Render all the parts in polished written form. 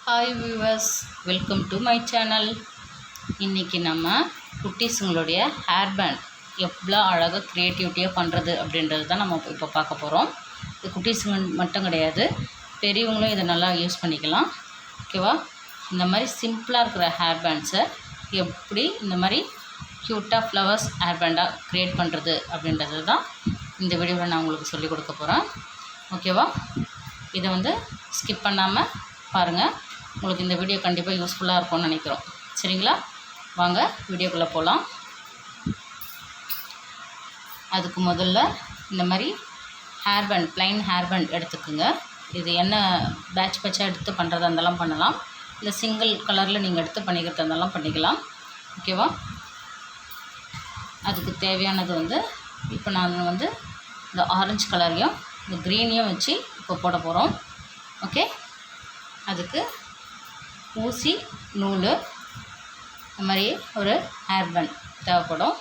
Hi viewers, welcome to my channel. இன்றைக்கி நம்ம குட்டீஸுங்களுடைய hair band எவ்வளோ அழகாக க்ரியேட்டிவிட்டியாக பண்ணுறது அப்படின்றது தான் நம்ம இப்போ பார்க்க போகிறோம். இது குட்டீஸுங்க மட்டும் கிடையாது, பெரியவங்களும் இதை நல்லா யூஸ் பண்ணிக்கலாம். ஓகேவா? இந்த மாதிரி சிம்பிளாக இருக்கிற ஹேர் பேண்ட்ஸை எப்படி இந்த மாதிரி க்யூட்டாக ஃப்ளவர்ஸ் ஹேர் பேண்டாக க்ரியேட் பண்ணுறது அப்படின்றது தான் இந்த வீடியோவில் நான் உங்களுக்கு சொல்லிக் கொடுக்க போகிறேன். ஓகேவா? இதை ஸ்கிப் பண்ணாமல் பாருங்கள். உங்களுக்கு இந்த வீடியோ கண்டிப்பாக யூஸ்ஃபுல்லாக இருக்கும்னு நினைக்கிறோம். சரிங்களா? வாங்க வீடியோக்குள்ளே போகலாம். அதுக்கு முதல்ல இந்த மாதிரி hair band, plain hair band எடுத்துக்குங்க. இது என்ன பேட்சாக எடுத்து பண்ணுறதா இருந்தாலும் பண்ணலாம், இல்லை சிங்கிள் கலரில் நீங்கள் எடுத்து பண்ணிக்கிறதா இருந்தாலும் பண்ணிக்கலாம். ஓகேவா? அதுக்கு தேவையானது இப்போ நான் இந்த ஆரஞ்சு கலரையும் இந்த க்ரீனையும் வச்சு இப்போ போட போகிறோம். ஓகே, அதுக்கு ஊசி, நூல், இந்த மாதிரி ஒரு ஹேர் பேண்ட் தேவைப்படும்.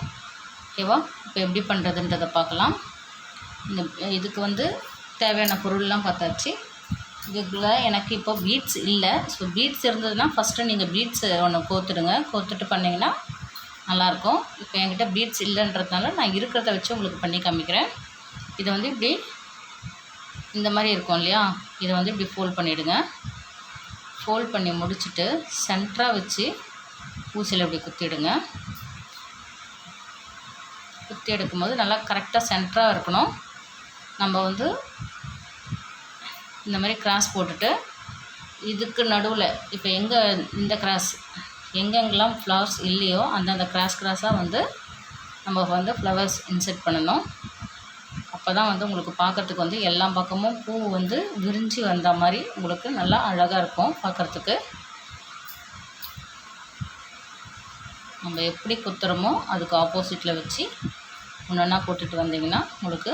ஓகேவா? இப்போ எப்படி பண்ணுறதுன்றதை பார்க்கலாம். இதுக்கு தேவையான பொருள்லாம் பார்த்தாச்சு. இதுக்குள்ள எனக்கு இப்போ பீட்ஸ் இல்லை. ஸோ பீட்ஸ் இருந்ததுன்னா ஃபஸ்ட்டு நீங்கள் பீட்ஸ் ஒன்று கோத்துடுங்க. கோத்துட்டு பண்ணிங்கன்னா நல்லாயிருக்கும். இப்போ என்கிட்ட பீட்ஸ் இல்லைன்றதுனால நான் இருக்கிறத வச்சு உங்களுக்கு பண்ணி காமிக்கிறேன். இதை இப்படி இந்த மாதிரி இருக்கும் இல்லையா, இதை இப்படி ஃபோல்ட் பண்ணிவிடுங்க. ஃபோல்ட் பண்ணி முடிச்சுட்டு சென்டராக வச்சு ஊசியில் இப்படி குத்திடுங்க. குத்தி எடுக்கும்போது நல்லா கரெக்டாக சென்டராக இருக்கணும். நம்ம இந்த மாதிரி கிராஸ் போட்டுட்டு இதுக்கு நடுவில் இப்போ இந்த கிராஸ் எங்கெங்கெல்லாம் ஃப்ளவர்ஸ் இல்லையோ அந்தந்த கிராஸாக நம்ம ஃப்ளவர்ஸ் இன்செர்ட் பண்ணணும். அப்போ தான் உங்களுக்கு பார்க்குறதுக்கு எல்லா பக்கமும் பூ விரிஞ்சு வந்த மாதிரி உங்களுக்கு நல்லா அழகாக இருக்கும் பார்க்குறதுக்கு. நம்ம எப்படி குத்துறோமோ அதுக்கு ஆப்போசிட்டில் வச்சு ஒன்றா போட்டுட்டு வந்தீங்கன்னா உங்களுக்கு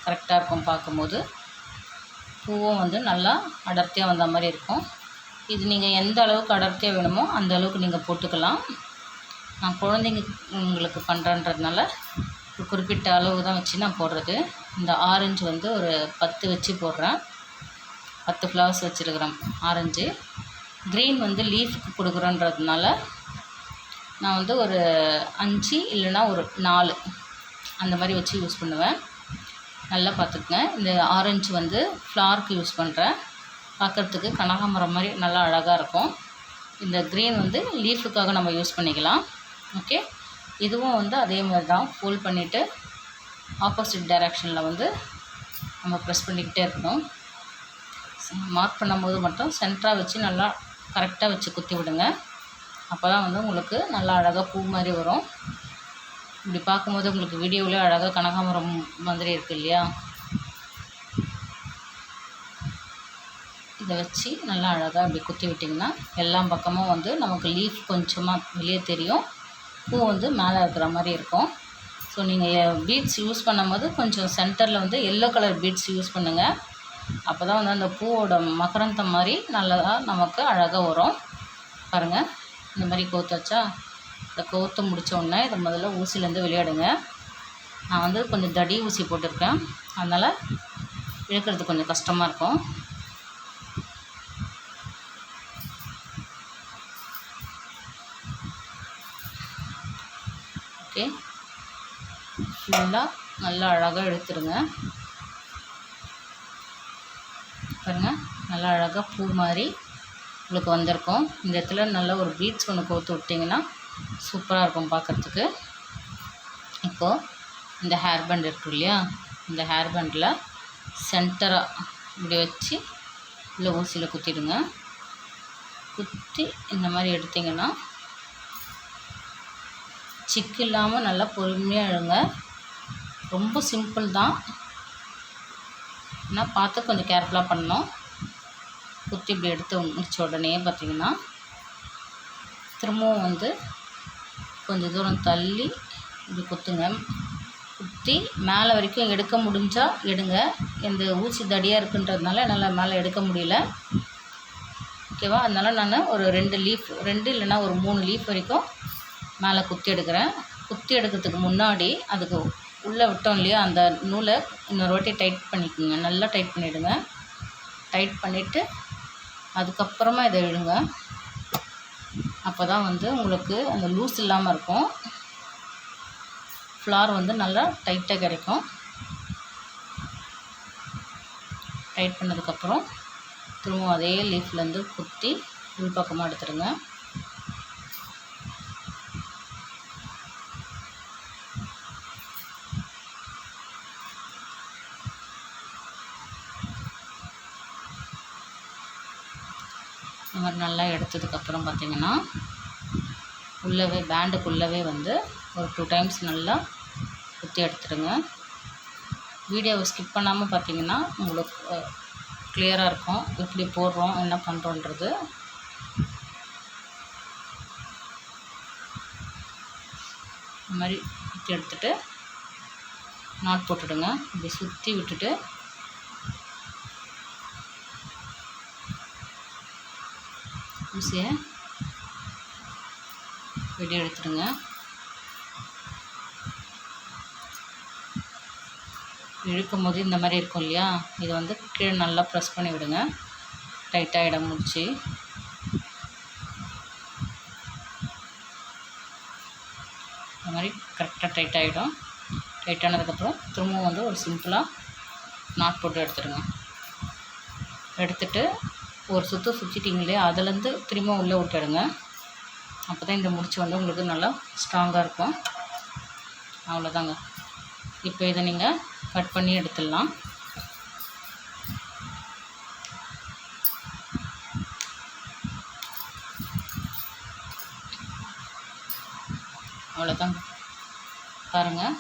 கரெக்டாக இருக்கும். பார்க்கும்போது பூவும் நல்லா அடர்த்தியாக வந்த மாதிரி இருக்கும். இது நீங்கள் எந்த அளவுக்கு அடர்த்தியாக வேணுமோ அந்த அளவுக்கு நீங்கள் போட்டுக்கலாம். நான் குழந்தைங்களுக்கு பண்ணுறன்றதுனால ஒரு குறிப்பிட்ட அளவு தான் வச்சு நான் போடுறது. இந்த ஆரஞ்சு ஒரு 10 வச்சு போடுறேன். 10 ஃப்ளவர்ஸ் வச்சுருக்கிறேன் ஆரஞ்சு. க்ரீன் லீஃப்க்கு கொடுக்குறோன்றதுனால நான் ஒரு 5 இல்லைன்னா ஒரு 4 அந்த மாதிரி வச்சு யூஸ் பண்ணுவேன். நல்லா பார்த்துக்குங்க. இந்த ஆரஞ்சு ஃப்ளார்க்கு யூஸ் பண்ணுறேன். பார்க்குறதுக்கு கனகாமரம் மாதிரி நல்லா அழகாக இருக்கும். இந்த க்ரீன் லீஃபுக்காக நம்ம யூஸ் பண்ணிக்கலாம். ஓகே, இதுவும் அதே மாதிரி தான் ஃபோல்ட் பண்ணிவிட்டு ஆப்போசிட் டைரெக்ஷனில் நம்ம ப்ரெஸ் பண்ணிக்கிட்டே இருக்கணும். மார்க் பண்ணும்போது மட்டும் சென்டராக வச்சு நல்லா கரெக்டாக வச்சு குத்தி விடுங்க. அப்போ தான் உங்களுக்கு நல்லா அழகாக பூ மாதிரி வரும். இப்படி பார்க்கும்போது உங்களுக்கு வீடியோவிலே அழகாக கனகாமரம் மாதிரி இருக்குது இல்லையா? இதை வச்சு நல்லா அழகாக அப்படி குத்தி விட்டிங்கன்னா எல்லா பக்கமும் நமக்கு லீஃப் கொஞ்சமாக வெளியே தெரியும், பூ மேலே இருக்கிற மாதிரி இருக்கும். ஸோ நீங்கள் பீட்ஸ் யூஸ் பண்ணும்போது கொஞ்சம் சென்டரில் எல்லோ கலர் பீட்ஸ் யூஸ் பண்ணுங்கள். அப்போ தான் அந்த பூவோட மகரந்தம் மாதிரி நல்லா நமக்கு அழகாக வரும். பாருங்கள், இந்த மாதிரி கோத்தாச்சா? இந்த கோத்து முடித்தோடனே இதை முதல்ல ஊசிலேருந்து விளையாடுங்க. நான் கொஞ்சம் தடி ஊசி போட்டிருக்கேன், அதனால் இழுக்கிறது கொஞ்சம் கஷ்டமாக இருக்கும். ஓகே, ஃபுல்லாக நல்லா அழகாக எடுத்துருங்க. பாருங்கள், நல்லா அழகாக பூ மாதிரி உங்களுக்கு வந்திருக்கும். இந்த இடத்துல நல்லா ஒரு பீட்ஸ் ஒன்று கோர்த்து விட்டிங்கன்னா சூப்பராக இருக்கும் பார்க்குறதுக்கு. இப்போது இந்த ஹேர் பேண்ட் இருக்கு இல்லையா, இந்த ஹேர் பேண்டில் சென்டராக இப்படி வச்சு இல்லை ஊசியில் குத்திடுங்க. குத்தி இந்த மாதிரி எடுத்திங்கன்னா சிக்கு இல்லாமல் நல்லா பொறுமையாக இழுங்க. ரொம்ப சிம்பிள் தான், ஆனால் பார்த்து கொஞ்சம் கேர்ஃபுல்லாக பண்ணணும். குத்தி இப்படி எடுத்து முடிச்ச உடனே பார்த்திங்கன்னா திரும்பவும் கொஞ்சம் தூரம் தள்ளி இப்படி குத்துங்க. குத்தி மேலே வரைக்கும் எடுக்க முடிஞ்சால் எடுங்க. இந்த ஊசி தடியாக இருக்குன்றதுனால என்னால் மேலே எடுக்க முடியல. ஓகேவா? அதனால் நான் ஒரு 2 இல்லைன்னா ஒரு 3 லீஃப் வரைக்கும் மேலே குத்தி எடுக்கிறேன். குத்தி எடுக்கிறதுக்கு முன்னாடி அதுக்கு உள்ளே விட்டோம் இல்லையா, அந்த நூலை இன்னொரு வாட்டி டைட் பண்ணிக்கோங்க. நல்லா டைட் பண்ணிவிடுங்க. டைட் பண்ணிவிட்டு அதுக்கப்புறமா இதை இழுங்க. அப்போ தான் வந்து உங்களுக்கு அந்த லூஸ் இல்லாமல் இருக்கும். ஃப்ளார் வந்து நல்லா டைட்டாக கிடைக்கும். டைட் பண்ணதுக்கப்புறம் திரும்பவும் அதே லீஃப்லேருந்து குத்தி உள்பக்கமாக எடுத்துடுங்க. இந்த மாதிரி நல்லா எடுத்ததுக்கப்புறம் பார்த்திங்கன்னா உள்ளவே பேண்டுக்குள்ளவே வந்து ஒரு 2 டைம்ஸ் நல்லா குத்தி எடுத்துடுங்க. வீடியோவை ஸ்கிப் பண்ணாமல் பார்த்திங்கன்னா உங்களுக்கு கிளியராக இருக்கும் எப்படி போடுறோம் என்ன பண்ணுறோன்றது. இந்த மாதிரி குத்தி எடுத்துகிட்டு நாட் போட்டுடுங்க. இப்படி சுற்றி விட்டுட்டு ஊசியை வெளியே எடுத்துடுங்க. இழுக்கும் போது இந்த மாதிரி இருக்கும் இல்லையா, இதை வந்து கீழே நல்லா ப்ரெஸ் பண்ணி விடுங்க. டைட்டாக இடம் முடிச்சு இந்த மாதிரி கரெக்டாக டைட் ஆகிடும். டைட்டானதுக்கப்புறம் திரும்பவும் வந்து ஒரு சிம்பிளாக நாட் போட்டு எடுத்துடுங்க. எடுத்துட்டு ஒரு சுற்றிட்டிங்களே அதுலேருந்து திரும்ப உள்ளே விட்டுடுங்க. அப்போ தான் இந்த முடிச்சு வந்து உங்களுக்கு நல்லா ஸ்ட்ராங்காக இருக்கும். அவ்வளோதாங்க. இப்போ இதை நீங்கள் கட் பண்ணி எடுத்துடலாம். அவ்வளோதாங்க. பாருங்கள்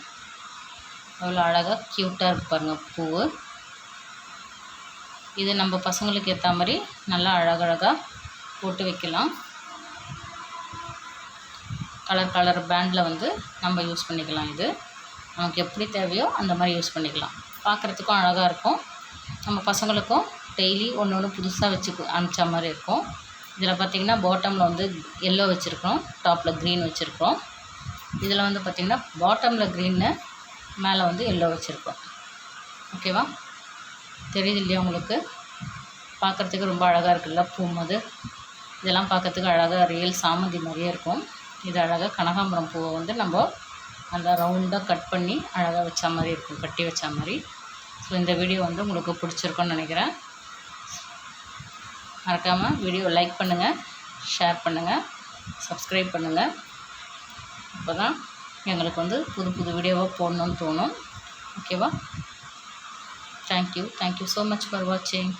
எவ்வளோ அழகாக க்யூட்டாக இருக்குது பாருங்கள் பூவு. இது நம்ம பசங்களுக்கு ஏற்ற மாதிரி நல்லா அழகழகாக போட்டு வைக்கலாம். கலர் பேண்டில் வந்து நம்ம யூஸ் பண்ணிக்கலாம். இது நமக்கு எப்படி தேவையோ அந்த மாதிரி யூஸ் பண்ணிக்கலாம். பார்க்குறதுக்கும் அழகாக இருக்கும். நம்ம பசங்களுக்கும் டெய்லி ஒன்று ஒன்று புதுசாக வச்சு அனுப்பிச்ச மாதிரி இருக்கும். இதில் பார்த்திங்கன்னா பாட்டமில் வந்து எல்லோ வச்சுருக்கோம், டாப்பில் க்ரீன் வச்சுருக்கோம். இதில் வந்து பார்த்திங்கன்னா பாட்டமில் க்ரீன்னு மேலே வந்து எல்லோ வச்சுருக்கோம். ஓகேவா? தெரியுது இல்லையா உங்களுக்கு? பார்க்குறதுக்கு ரொம்ப அழகாக இருக்குல்ல பூமது. இதெல்லாம் பார்க்குறதுக்கு அழகாக ரியல் சாமந்தி மாதிரியே இருக்கும். இது அழகாக கனகாம்பரம் பூவை வந்து நம்ம நல்லா ரவுண்டாக கட் பண்ணி அழகாக வச்ச மாதிரி இருக்கும், கட்டி வச்ச மாதிரி. ஸோ இந்த வீடியோ வந்து உங்களுக்கு பிடிச்சிருக்குன்னு நினைக்கிறேன். மறக்காமல் வீடியோ லைக் பண்ணுங்கள், ஷேர் பண்ணுங்கள், சப்ஸ்கிரைப் பண்ணுங்கள். அப்போ தான் எங்களுக்கு வந்து புது வீடியோவாக போடணுன்னு தோணும். ஓகேவா? தேங்க்யூ ஸோ மச் ஃபார் வாட்சிங்.